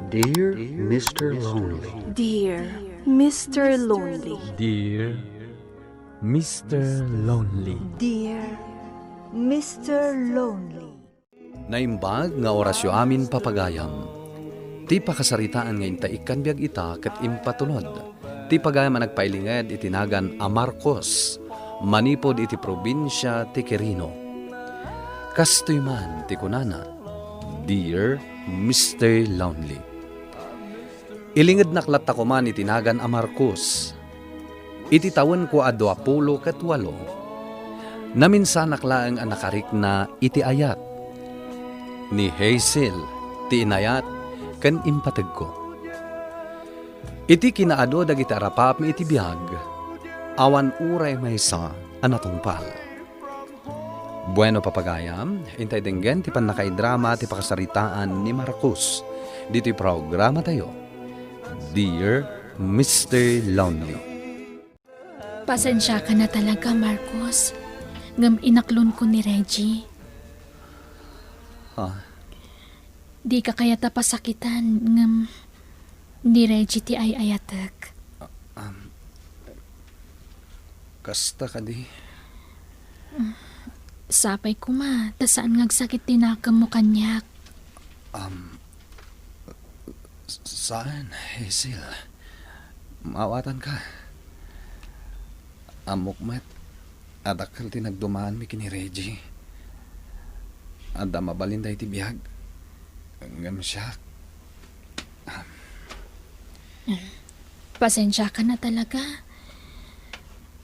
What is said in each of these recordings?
Dear Mr. Lonely. Dear Mr. Lonely. Dear Mr. Lonely. Dear Mr. Lonely. Naimbag nga orasyo amin papagayam. Ti pakasaritaan nga intaikan biag ita ket impatulod. Ti pagayam nagpailinged itinagan a Marcos. Manipod iti probinsya ti Quirino. Kastoy man ti kunana. Dear Mr. Lonely. Ilinged naklat ako man itinagan a Marcos. Iti tawen ko a 20 ket 8. Naminsan naklaang ang nakarik na iti ayat. Ni Hazel, ti inayat, kan impatag ko. Iti kinaado dagiti arapap mi iti biyag, awan uray maysa anatungpal. Bueno papagayam, intay denggen ti panakaidrama ti pakasaritaan ni Marcos. Dito'y programa tayo, Dear Mr. Lonely. Pasensya ka na talaga, Marcos. Ngam inaklon ko ni Reggie. Di ka kaya tapasakitan ngam ni Reggie ti ay ayatek. Kasta ka di. Sapay ko ma, tasaan ngagsakit tinakam mo kanyak. Saan, Hazel? Maawatan ka. Amukmat, adakal tinagdumaan mi kini Reggie. Ada mabalinday ti biyag. Ngam siya. Pasensya ka na talaga.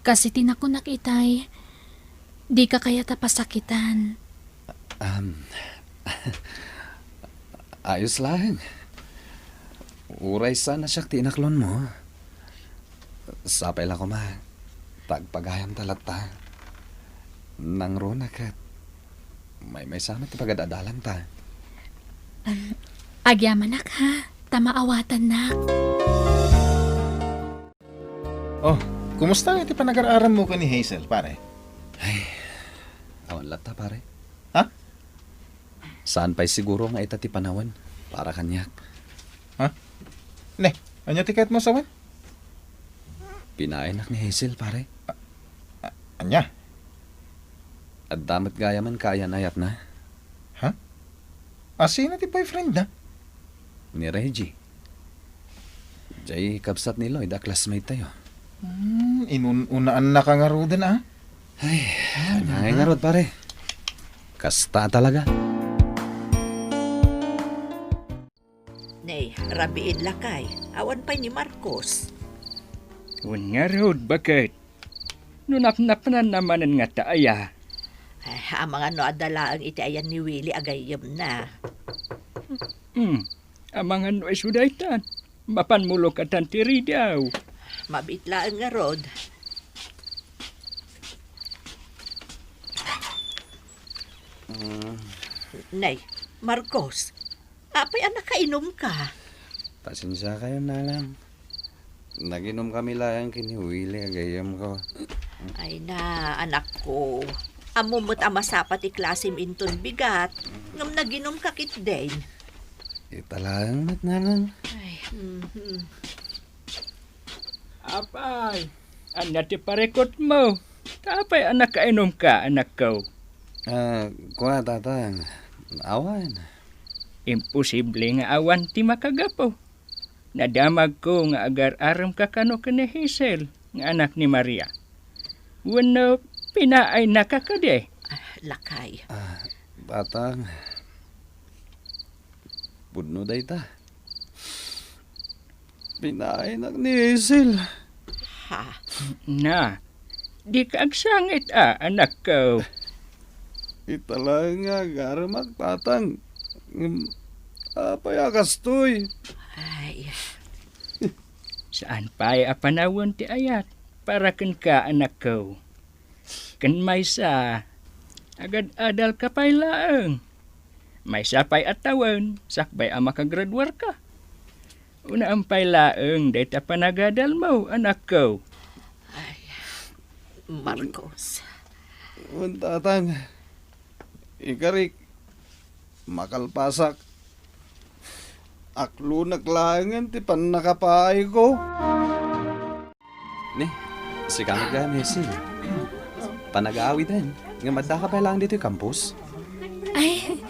Kasi tinakunak itay, di ka kaya tapasakitan. Ayos lang. Uray sana siya tinaklon mo. Sapay lang ko ma. Tagpagayam talata. Nang runa kat. May sama ti pagadadalan ta. Agyamanak ha, tamaawatan nak. Oh, kumusta iti panag-aaram mo ka ni Hazel, pare? Awan lata pare. Ha? Saan pa'y siguro nga ita ti panawan? Para kanyak. Ha? Ne, anya tiket mo sawan? Pinainak ni Hazel pare. Anya? At damat gaya man kaya nayat na. Ha? Asina ti boyfriend na? Ni Reggie. Jay kapsat ni Lloyd, classmate tayo. Inunaan na ka nga rodan ah. Ay, ngay nga rod pare. Kasta talaga. Nay, rabiin lakay. Awan pa ni Marcos. Wan nga rod, bakit? Nunapnapanan naman nga taaya. Ay, ang mga no adala ang itiayan ni Willie agayam na. Amang ano ay sudaytan. Mapanmulok at tantiri daw. Mabitla ang nga rod. Nay, Marcos, apay anak kainom ka. Pasensya kayo na lang. Naginom kami lang kini Willie, agayam ko. Ay na, anak ko. Amumot amasapat iklasim inton bigat. Ngam naginom ka kit din. Ita lang, mat na lang. Ay, Apay, anak ti parekot mo. Tapay anak kainom ka, anak ko. Kuha tatang. Awan. Imposible nga awan ti makagapo. Nadamag ko nga agar-aram ka kano ka ni Hazel, nga anak ni Maria. Wano, pinaay na ka kade. lakay. Tatang. Budno day ta. Pinainak ni Hazel. Ha? Na, di ka agsangit anak ko. Ita lang nga, garamak tatang. Payakastoy. Ay, Saan pa'y apanawon ti ayat para ken ka anak ko. Ken may sa, agad adal ka pa'y laeng. May sa pa'y atawan, sakbay ang makagraduar ka. Una ang pa'y laeng, dahil panagadal mo, anak ko. Marcos. Tatang. Ikarik. Makalpasak. Aklo naglangan, ti pan nakapaay ko. Ni, si kamot ka, Mesil. Panag-aawi din. Nga madda ka pa lang dito yung campus. Ay,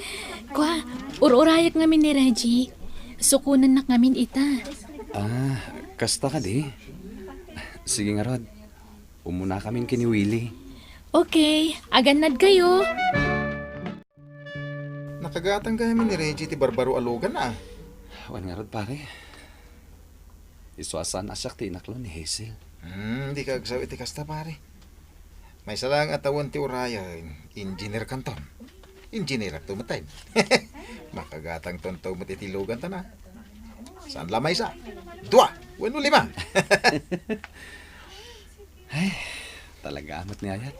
kwa, ur-urayak ngamin ni Reggie. Sukunan na ngamin ita. Kasta ka di. Sige nga, Rod. Umuna kami kini Willie. Okay, aganad kayo. Nakagatang kami ni Reggie ti Barbaro Alogan ah. Wan nga, Rod, pare. Iswasan asyak ti inaklo ni Hazel. Di ka agsaw iti kasta pare. May salang atawan ti Uraya, engineer kanton. Engineer at tumatay. Makagatang tonto mo titilugan ta na. Saan lamay sa? 2, 1, 5. Ay, talaga amat ni Ayat.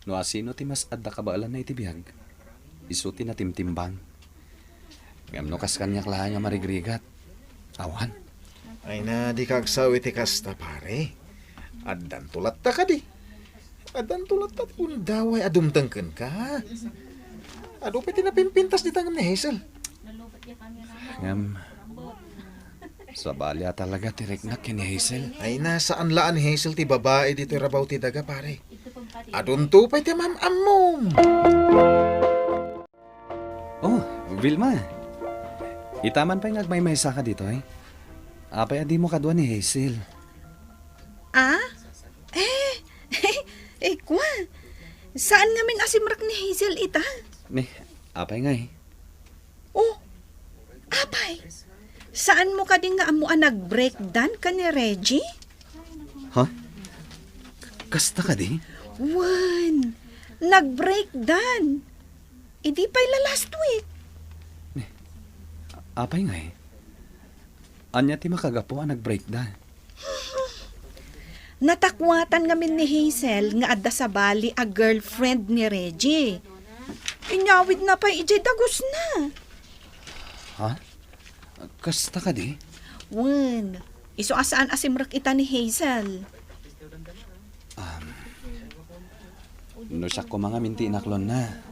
No asino ti mas adda kabaalan na itibiyag. Isuti na timtimbang. Ngam no kas kanyak lahan nga marigrigat. Awan. Ay na di ka agsaw iti kasta pare. Adan tulat ta ka di. Adan tulat ta kung daway adumtangken ka. Ado pa tinapimpintas di tangam ni Hazel. Ngam, sa balya talaga tiriknak ni Hazel. Ay nasaan laan ni Hazel ti babae dito rabaw ti daga pare. Adun to pa ti mamamom. Oh, Vilma. Itaman pa yung agmay-maysa ka dito eh. Apay adi mo kadwa ni Hazel. Kwa, saan ngamin asimrak ni Hazel ita? Ni, apay nga eh. Oh, apay. Saan mo ka din nga amuan nag-breakdown ka ni Reggie? Ha? Kasta ka di? Wan, nag-breakdown. Idi pa'y last week. Apay nga eh. Anya ti makagapo ang nag-breakdown. Natakwatan ngamin ni Hazel nga adda sa bali a girlfriend ni Reggie. Inyawid na pa ijay dagos na. Ha? Kasta ka di? Wan, iso asaan asimrak ita ni Hazel. No siya ko mga minti inaklon na.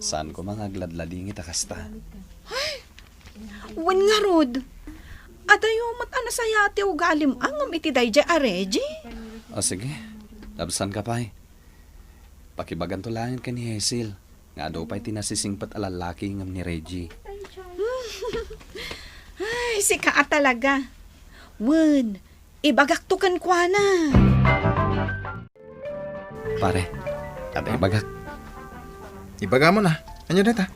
Saan ko mga gladlading ita kasta? Wan nga rod. Adayo mat anasayati o galim angam iti dayjay a Reggie. O sige, labsan ka pa eh. Pakibagan to langin ka ni Hazel. Nga daw pa'y tinasisingpat alalaki ngam ni Reggie. Ay, si kaa talaga. Wan, ibagaktukan kwa na. Pare, aday bagak. Ibaga mo na. Anya data?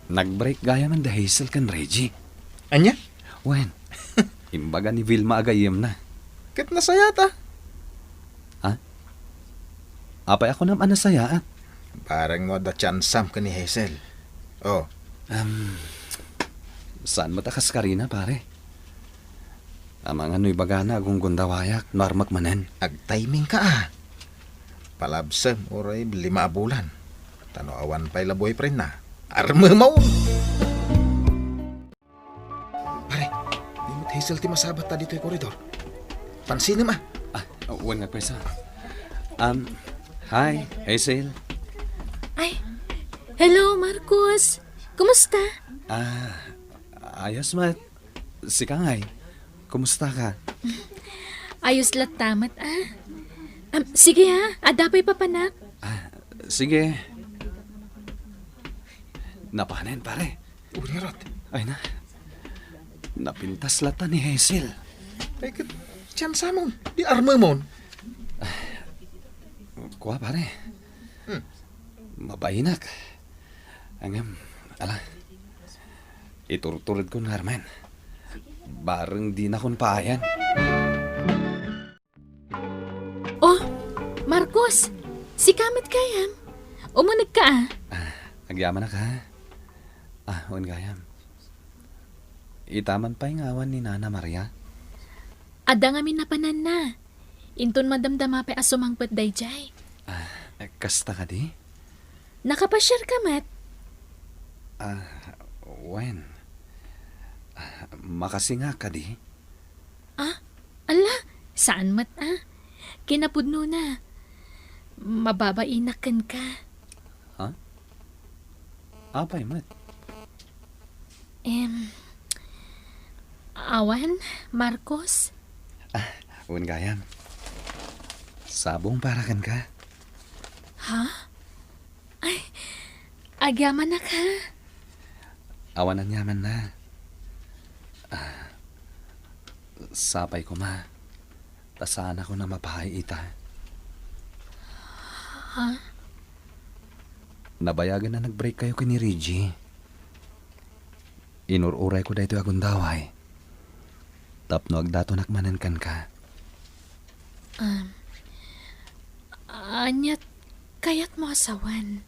Nag-break gaya man da Hazel kan Reggie. Anya? Wen, imbaga ni Vilma agayem na. Kat nasayata. Apay ako naman nasaya at. Parang mo da chansam ka ni Hazel. Oh, Saan matakas ka rin na pare? Amang ano'y baga na agong gundawayak, normak manen. ag-timing ka ah. Palabsam, oray 5 bulan. Tanoawan pa'y laboy pa rin na. Arma maun! Pare, di mo't Hazel ti masabat ta dito yung koridor. Pansinim ah. Wen nga pwesa. Hi, Hazel. Ay, hello Marcos. Kumusta? Ayos mat. Si Kangay, kumusta ka? Ayos lat tamat sige ha, adapay papanak. Sige. Napanen pare. Unirot. Ay na. Napintas lata ni Hazel. Ay, kat tsansa mo. Di arma mo. Kuha pare. Mabahinak. Angam, ala. Iturturod ko na Arman. Bareng di na kon paayan. Oh, Marcos, si Kamat kayam. Umunig ka Agyaman na ka. Wan gayam. Itaman pa yung awan ni Nana Maria. Ada nga minapanan na. Inton madamdama pa asumangpet dayjay. Kasta ka di? Nakapasyar ka, Mat. Wen. Makasinga ka di? Ala, saan mat Kinapudno na. Mababainakan ka. Apay mat. Awan, Marcos? Uwan gayam. Sabong para kan ka. Agyaman na ka. Awanan yaman na. Sapay ko ma. Tasan ako na mapahay ita. Nabayagan na nag-break kayo kini Reggie. Inururay ko dahito akong daway. Tapno agdato nakmanan kan ka. Anyat, kayat mo asawan.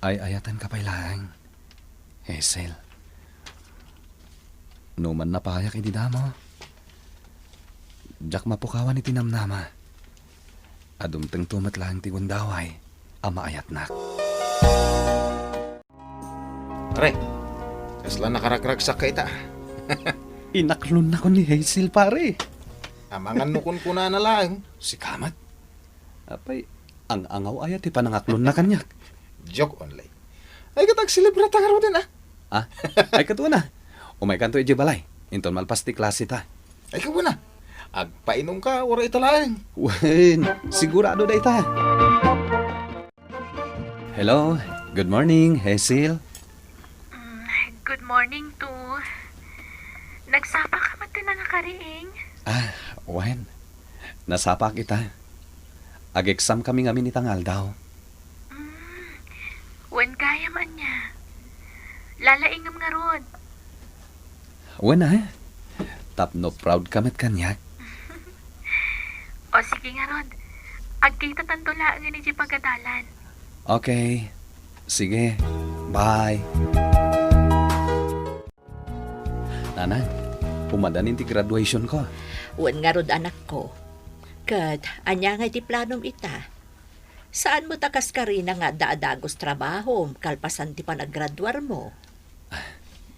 Ay ayatan ka pailang. Hazel. Numan na pahayak hindi damo. Jak mapukawan iti namnama. Adumteng tumat lang ti gundaway. Ama ayat nak. Pare, kasla nakarakragsak ka ita. Inaklon na ko ni Hazel pare. Amangan nukon ko na lang. Si Kamat. Apay, ang angaw ayat ti panangaklon na kanyak. Joke only. Ay katag celebrate nga din Ay katuwa na. Umay kanto iji balay. Inton malpas ti klase ta. Ay kawa na. Agpainom ka, ora ita lang. Wen, sigurado da ita. Hello, good morning, Hazel. Good morning, to. Nagsapa ka mati na nakariing? Wen, nasapa kita. Ag-exam kami ngamin itangal daw. Wen kaya man niya. Lalaingam nga ron. Wen tapno proud kamat kanyak. O sige nga ron. Agkita tantula ang ini pagkadalan. Okay, sige, bye. Nanang, pumadanin ti graduation ko. Wan nga rod anak ko. Kat, anya nga iti planom ita. Saan mo takas ka rin nga daadagos trabaho, kalpasan ti panaggraduar mo?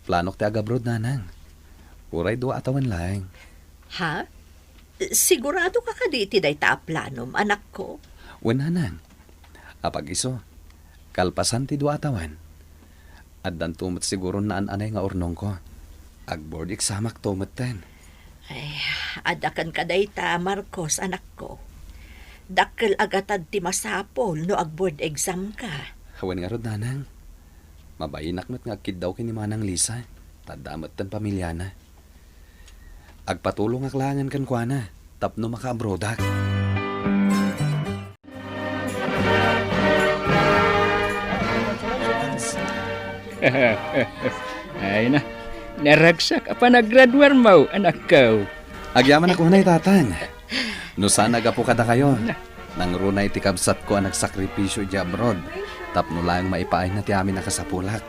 Planok ti agabroad, nanang. Uray do atawan lang. Ha? Sigurado ka ka di iti day ta planom, anak ko? Wen nanang, apag iso, kalpasan ti do atawan. Addan tumot siguro naan anay nga urnong ko. Agboard examak tumot ten. Ay, adakan ka day ta, Marcos, anak ko. Dakkel agatad ti masapol no agboard exam ka. Hawan nga rod, nanang. Mabayinak met nga kid daw kini Manang Lisa. Tadamot tan pamilya na. Agpatulong aklangan kan kuana. Tapno maka-abrodak. Ay na, naragsak apa naggraduar mo, anak ko. Agyaman ako na itatan. No sana gapo kada kayo. Nang runay ti kabsat ko ang nagsakripisyo di abroad. Tapno lang maipaay na ti amin nakasapulak.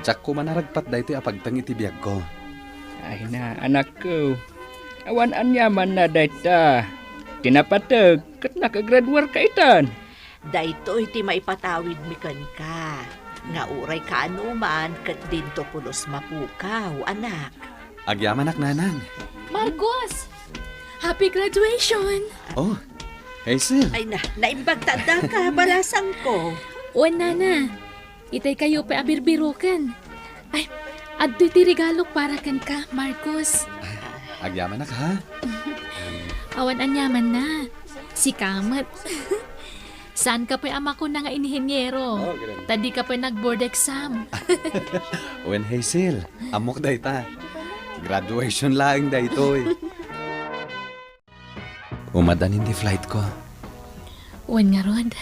Diyak ko manaragpat da iti apagtang iti biyag ko. Ay na, anak ko. Awan anyaman na dayta. Tinapatag, kat nakagraduar ka itan. Dayto iti maipatawid mikan ka. Nga uray ka anuman, kat dinto pulos mapukaw, anak. Agyaman ak nanang. Marcos! Happy graduation! Oh, Hazel. Ay na, naimbagtada ka, balasang ko. Wen nana, itay kayo pa abirbirukan. Ay, adto iti regalo para kan ka, Marcos. Agyaman ak ha. Awan anyaman na. Si Kamat. Saan ka pa ama ko na nga inihenyero? Tadi ka pa nag-board exam. Wen Hazel, amok da ita. Graduation lang da ito eh. Umadanin di flight ko. Wen nga rod.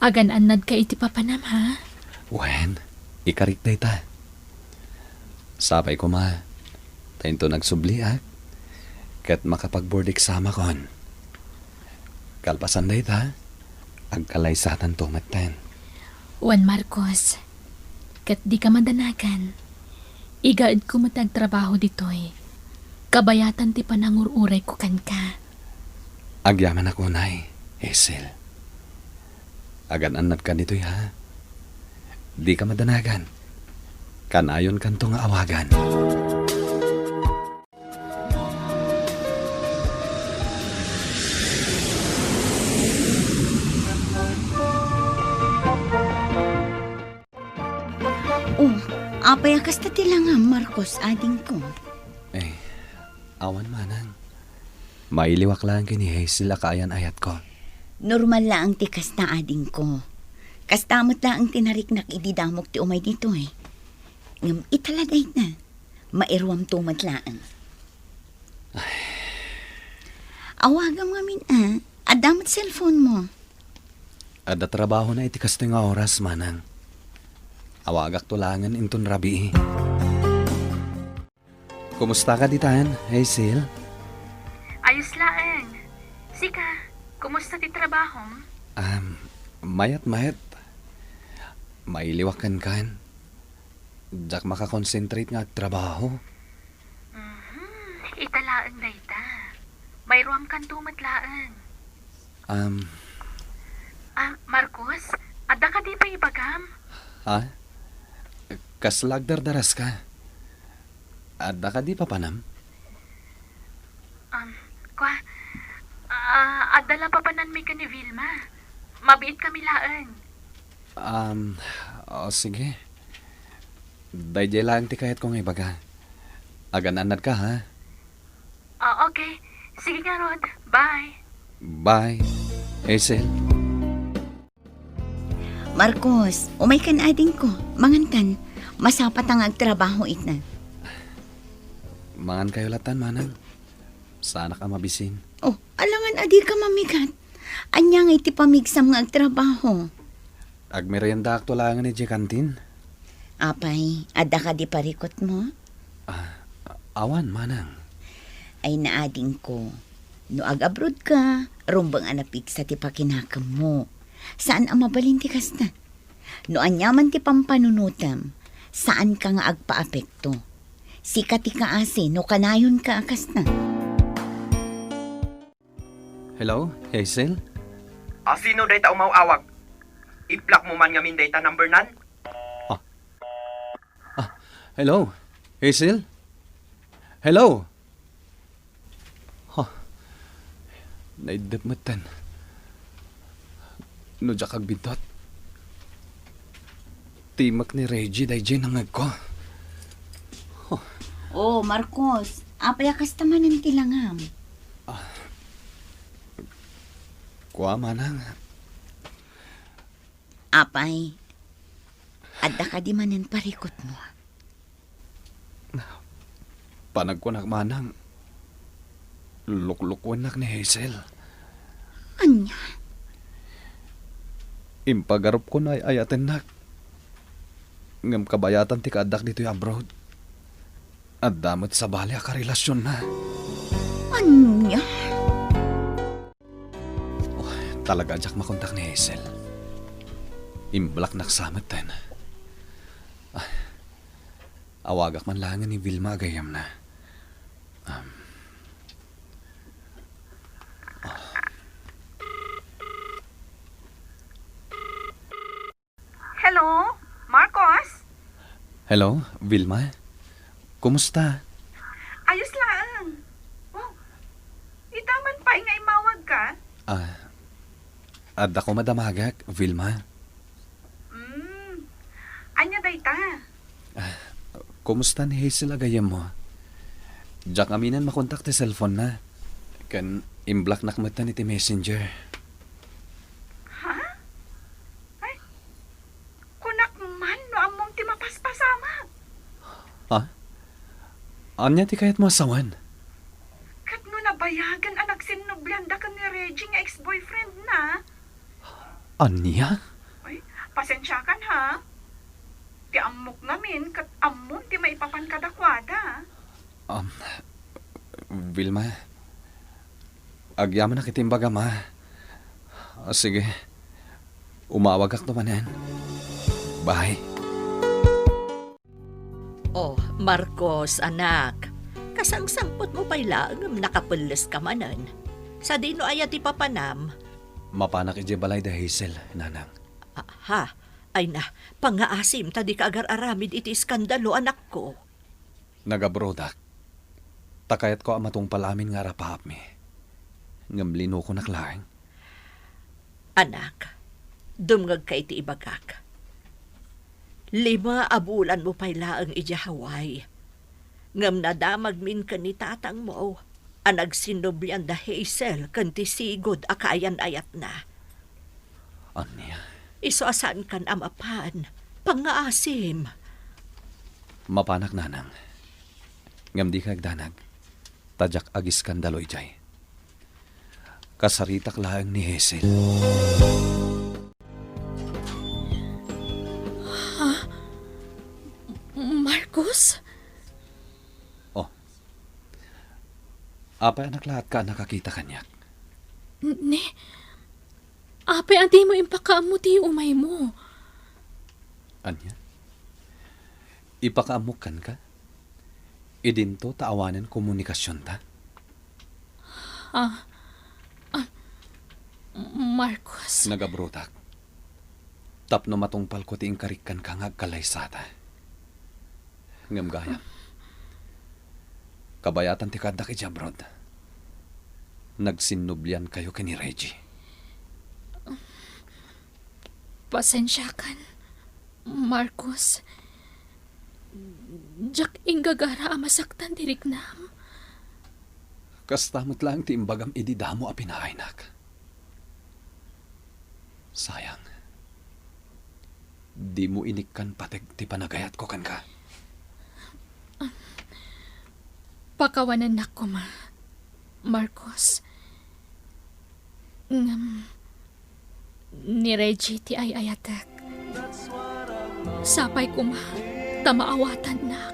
Agan-anad ka iti papanam ha? Wen, ikarik da ita. Sapay ko ma. Tayo to nagsubli kat makapag-board exam akon. Kalpasan da ita. Agkalaysatan tumatan. Wen Marcos. Kat di ka mandanagan. Igaad ko matagtrabaho ditoy. Kabayatan ti panangururay ko kan ka. Agyaman ako nay, Hazel. Agan-anad ka ditoy ha. Di ka madanagan. Kanayon kanto nga awagan. Apay kasta tila nga, Marcos, ading ko. Eh, awan manang. Mailiwak lang kini Hazel kaayan ayat ko. Normal lang ti kasta ading ko. Kastamot lang ang tinariknak ididamok ti umay dito eh. Ngam italagay na. Mairwam tumat lang. Awagam ngamin adamot cellphone mo. Ada trabaho na iti kasto nga oras manang. Awagak tulangan inton rabi. Kumusta ka ditan, Hazel? Ayos laeng. Sika, kumusta ti trabaho? Mayat. Mailiwakan kan. Jak makakonsentrate nga at trabaho. Italaeng na ita. Mayroam kan tumatlaeng. Marcos, ada ka di pa ibagam? Ha? Kaslag dardaras ka. Ada ka di papanam? Adala pa panan mi ka ni Vilma. Mabiit kami laeng. Sige. Dayjay lang ti kahit kong ibaga. Agan-anad ka, ha? Okay. Sige nga, Rod. Bye. Bye, Hazel. Marcos, umay kan ading ko. Mangan masapat ang agtrabaho itna. Mangan kayo latan, manang. Sana ka mabisin. Oh, alangan adi ka mamigat. Anya nga iti pamigsam nga agtrabaho. Agmerienda akto lang ni Kantin. Apay, ada ka di parikot mo? Awan, manang. Ay naading ko. No ag-abroad ka, rumbang anapik sa ti pakinakam mo. Saan ang mabalinti kas na? No anyaman ti pampanunutam, saan ka nga agpa-apekto? Sika ti kaasi, no kanayon ka akas na. Hello, Hazel? Sino day ta umawawag? I-block mo man ngamin data number nan? Hello, Hazel? Hello? Naidapmatan. No jakag bintot. Timak ni Reggie dayjay nangag ko. Oh, Marcos, apay akas taman ang tilangam. Kuha manang. Apay, adda ka di manan parikot mo. Panagkunak manang. Luklukwan nak ni Hazel. Anya? Impagarup ko na ayaten nak. Ngam kabayatan ti kaadak dito'y abroad. At damot sa bali ka relasyon na. Anya? Talaga jak makontak ni Hazel. Imblak naksamat ten. Awagak man langan ni Vilma agayam na. Hello, Marcos? Hello, Vilma? Kumusta? Ayos lang. Wow, itaman pa nga imawag ka? Ad ako madamagak, Vilma. Anya dayta? Kumusta ni Hazel agayam mo? Jak aminan makontak ti cellphone na. Kan imblak nakmatan iti messenger. Ha? Ay, kunak man no among ti mapaspasama. Ha? Anya ti kahit mo asawan? Kat no nabayagan anak sinublanda ka ni Reggie nga ex-boyfriend na. Anya? Ay, pasensya kan ha? Ti amok namin kat amon ti maipapan kadakwada. Vilma, agyaman na kitimbaga ma. Sige, umawag ak tumanan. Bye. Oh, Marcos, anak. Kasangsangpot mo pa'y laang nakapulis ka manan. Sa dino ayat ipapanam. Mapanak ije balay da Hazel, nanang. Ay na, pangaasim tadi ka agar-aramid iti iskandalo, anak ko. Nagabrodak. Takayat ko amatong palamin nga rapahap mi. Ngamlino ko naklaing. Anak, dumngag ka iti ibagak. 5 abulan mo pa'y laang ijahaway. Ngam nadamag min ka ni tatang mo, ang nagsinubyan da Hazel kan tisigod akayan ayat na. Anya, Iso asan kan amapan, pangaasim. mapanak nanang. Ngam di kagdanag, tadyak agis skandaloy jay. Kasaritak laang ni Hazel. Marcos? Apay anak lahat ka nakakita kanyak. Ni? Apay adi mo impakaam mo ti umay mo. Anya? Ipakaamukan ka? Idinto taawanan komunikasyon ta? Marcos. Nagabrotak. Tapno matungpal ko ti ingkarikan ka ngagkalaysata. Ngam gayam. Kabayatan ti kadak ijabrod. Nagsinublian kayo kini Reggie. Pasensya kan, Marcos. Jak inggagara masaktan dirik nam. Kastamot lang ti imbagam ididamo a pinainak. Sayang. Di mo inikkan pateg ti panagayat ko kan ka. Pakawanan na ko, Marcos. Ngam, ni Reggie ti ay ayatek. Sapay ko tamaawatan na.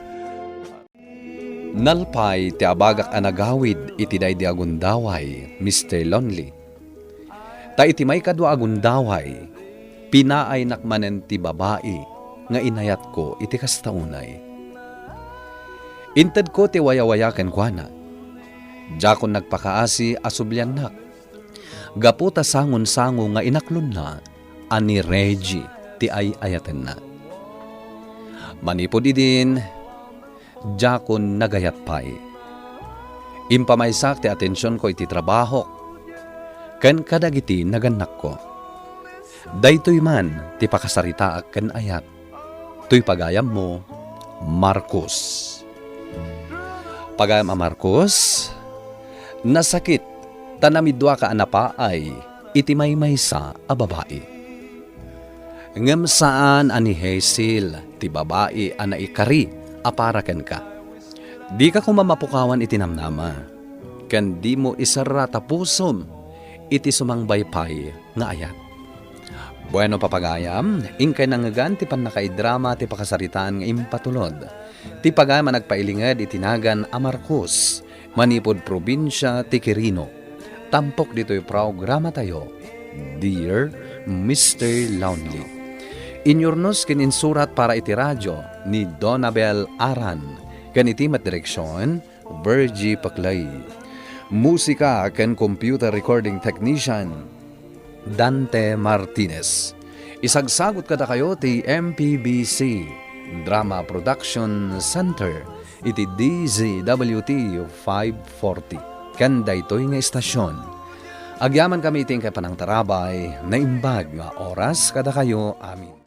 Nalpay ti abagak anagawid iti day di agundaway, Mr. Lonely. Ta iti may kadwa agundaway, pinaay nakmanen ti babae, nga inayat ko iti kastaunay. Inted ko ti wayawayaken kwa na. Jakon nagpakaasi asublyan nak. Gaputa sangon-sango nga inaklon na, ani Reggie ti ay ayaten na. Manipod idin, jakon nagayat pay. Impamaysak ti atensyon ko iti trabaho. Ken kadagiti naganak ko. Daytoy man ti pakasarita ken ayat. Tuy pagayam mo, Marcos. Pagayam a Marcos, nasakit tanamidwa ka anapa ay iti maymaysa a babae. Ngem saan ani Hazel ti babae ana ikari aparaken ka. Di ka kumamapukawan iti namnama. Ken di mo isara tapusom iti sumangbaypay nga ayat. Bueno papagayam, ingkay nangagan ti panakaidrama ti pakasaritaan nga impatulod. Ti pagayam nagpailingad itinagan a Marcos, manipod probinsya ti Quirino. Tampok dito'y programa tayo, Dear Mr. Lonely. Inyornos kininsurat para iti radyo ni Donabel Aran, kanitimat direksyon, Virgie Paclay. Musika ken computer recording technician, Dante Martinez. Isagsagot kada kayo ti MPBC Drama Production Center iti DZWT 540. Kanda ito'y nga istasyon. Agyaman kami iting kay panang tarabay na imbag nga oras kada kayo amin.